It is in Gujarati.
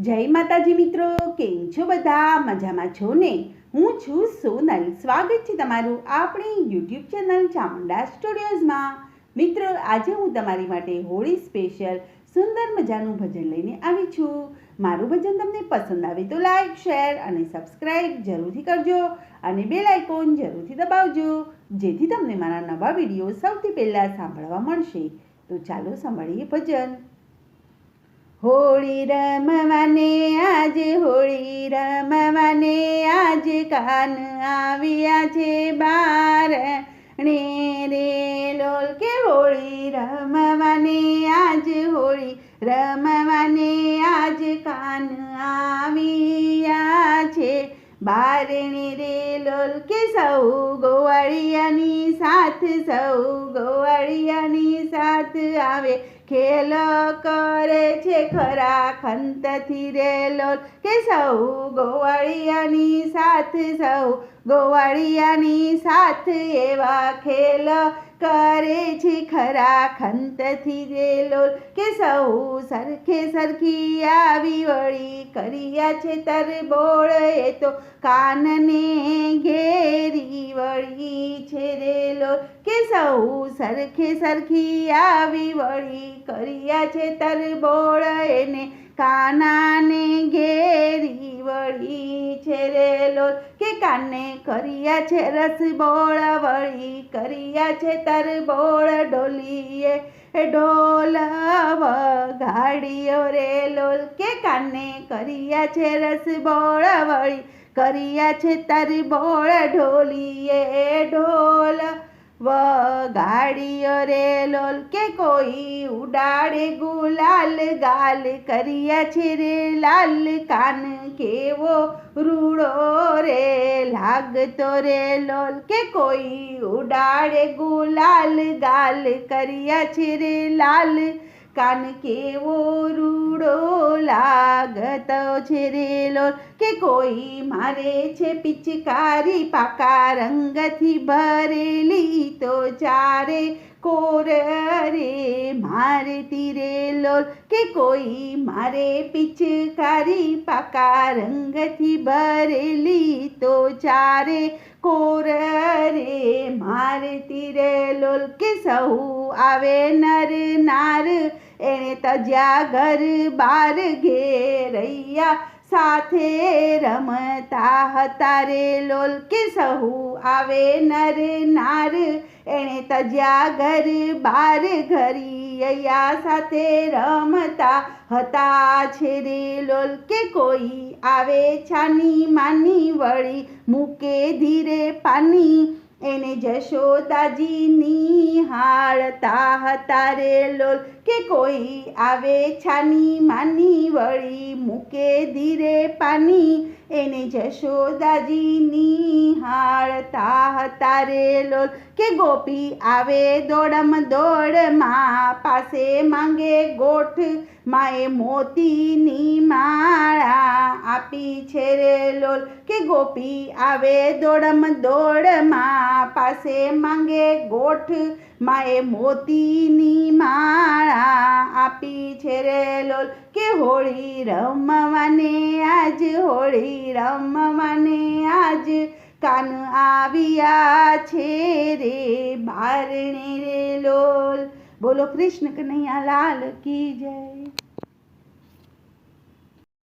જય માતાજી મિત્રો, કેમ છો બધા? મજામાં છો ને? હું છું સોનલ. સ્વાગત છે તમારું આપણી યુટ્યુબ ચેનલ ચામુંડા સ્ટુડિયોઝમાં. મિત્રો, આજે હું તમારી માટે હોળી સ્પેશિયલ સુંદર મજાનું ભજન લઈને આવી છું. મારું ભજન તમને પસંદ આવે તો લાઈક, શેર અને સબસ્ક્રાઈબ જરૂરથી કરજો અને બેલ આઇકોન જરૂરથી દબાવજો, જેથી તમને મારા નવા વિડીયો સૌથી પહેલાં સાંભળવા મળશે. તો ચાલો સાંભળીએ ભજન. હોળી રમવાને આજે, હોળી રમવાને આજે, કાન આવ્યા છે બારણે રે લોલ. કે હોળી રમવાને આજ, હોળી રમવાને આજ, કાન આવ્યા છે બારણે રે લોલ. કે સૌ ગોવાળિયાની સાથ, સૌ ગોવાળિયાની સાથ આવે, ખેલ કરે છે ખરા ખંતથી રે લોલ. કે સૌ ગોવાળિયાની સાથ, સૌ ગોવાળિયાની સાથ, એવા ખેલ કરે છે ખરા ખંતથી રે લોલ. કે સૌ સરખે સરખી આવી વળી, કર્યા છે તરબોળ, એ તો કાનને ઘેરી વળી છે રે લોલ. કે સૌ સરખે સરખી આવી વળી, કર્યા છે તરબોળ, એને કાનાને ઘેરી વળી છે રે લોલ. કે કાને કર્યા છે રસબોળ, વળી કર્યા છે તરબોળ, ઢોલીએ ઢોલ વગાડ્યો રે લોલ. કે કાને કર્યા છે રસબોળ, વળી કર્યા છે તરબોળ, ઢોલીએ ઢોલ વગાડ્યો રે લોલ. કે કોઈ ઉડાડે ગુલાલ, ગાલ કર્યા છે રે લાલ, કાન કેવો રૂડો રે લાગતો રે લોલ. કે કોઈ ઉડાડે ગુલાલ, ગાલ કર્યા છે રે લાલ, કાન કેવો રૂડો લાગતો છે રે લોલ. કે કોઈ મારે છે પિચકારી, પાકા રંગથી ભરેલી, તો ચારે કોર રે મારતી રે લોલ. કે કોઈ મારે પિચકારી, પાકા રંગથી ભરેલી, તો ચારે કોર રે મારતી રે લોલ. કે સૌ આવે નર નાર, એણે તજ્યા ઘર બાર, ઘેરૈયા સાથે રમતા હતા રે લોલ. કે સહુ આવે નર નાર, એણે તજ્યા ઘર બાર, ઘરિયા સાથે રમતા હતા છે રે લોલ. કે કોઈ આવે છાની માની, વળી મૂકે ધીરે પાની, એને જશોદાજી નિહાળતા હતા રે લોલ. કે કોઈ આવે છાની માની, વળી મૂકે ધીરે પાની, એને જશોદાજી નિહાળતા હતા રે લોલ. કે ગોપી આવે દોડમ દોડ, મા પાસે માંગે ગોઠ, માએ મોતીની માળા આપી છે રે લોલ. કે ગોપી આવે દોડમ દોડ, મા પાસે માંગે ગોઠ, માએ મોતીની માળા આપી છે રે લોલ. કે હોળી રમવાને આજ, હોળી રમવાને આજ, કાન આવ્યા છે રે બારણે રે લોલ. બોલો કૃષ્ણ કનૈયા લાલ કી જય.